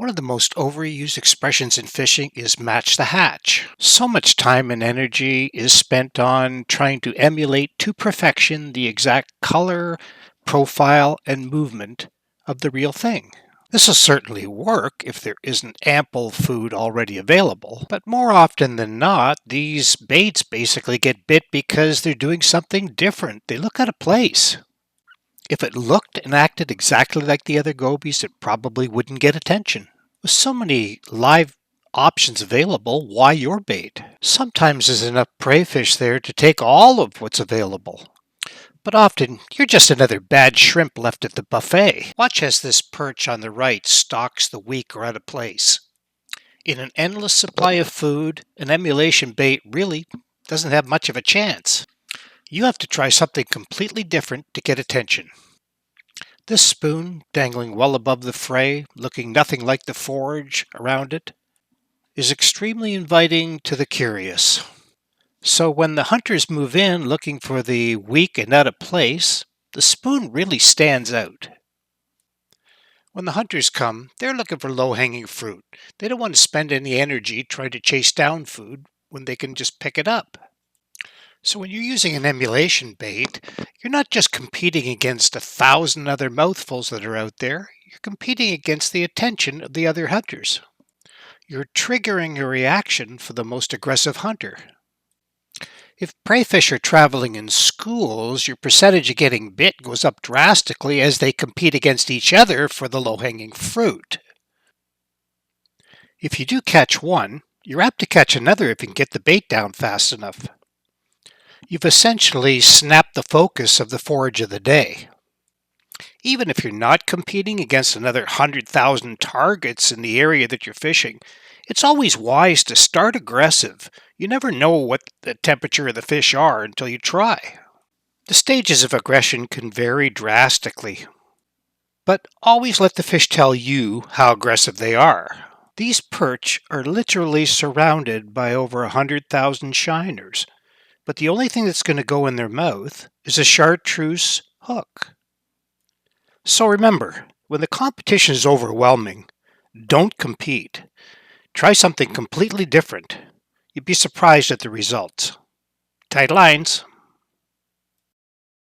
One of the most overused expressions in fishing is match the hatch. So much time and energy is spent on trying to emulate to perfection the exact color, profile, and movement of the real thing. This will certainly work if there isn't ample food already available, but more often than not, these baits basically get bit because they're doing something different. They look out of place. If it looked and acted exactly like the other gobies, it probably wouldn't get attention. With so many live options available, why your bait? Sometimes there's enough prey fish there to take all of what's available. But often, you're just another bad shrimp left at the buffet. Watch as this perch on the right stalks the weak or out of place. In an endless supply of food, an emulation bait really doesn't have much of a chance. You have to try something completely different to get attention. This spoon, dangling well above the fray, looking nothing like the forage around it, is extremely inviting to the curious. So when the hunters move in looking for the weak and out of place, the spoon really stands out. When the hunters come, they're looking for low-hanging fruit. They don't want to spend any energy trying to chase down food when they can just pick it up. So when you're using an emulation bait, you're not just competing against 1,000 other mouthfuls that are out there. You're competing against the attention of the other hunters. You're triggering a reaction for the most aggressive hunter. If prey fish are traveling in schools, your percentage of getting bit goes up drastically as they compete against each other for the low-hanging fruit. If you do catch one, you're apt to catch another if you can get the bait down fast enough. You've essentially snapped the focus of the forage of the day. Even if you're not competing against another 100,000 targets in the area that you're fishing, it's always wise to start aggressive. You never know what the temperature of the fish are until you try. The stages of aggression can vary drastically, but always let the fish tell you how aggressive they are. These perch are literally surrounded by over 100,000 shiners, but the only thing that's going to go in their mouth is a chartreuse hook. So remember, when the competition is overwhelming, don't compete. Try something completely different. You'd be surprised at the results. Tight lines.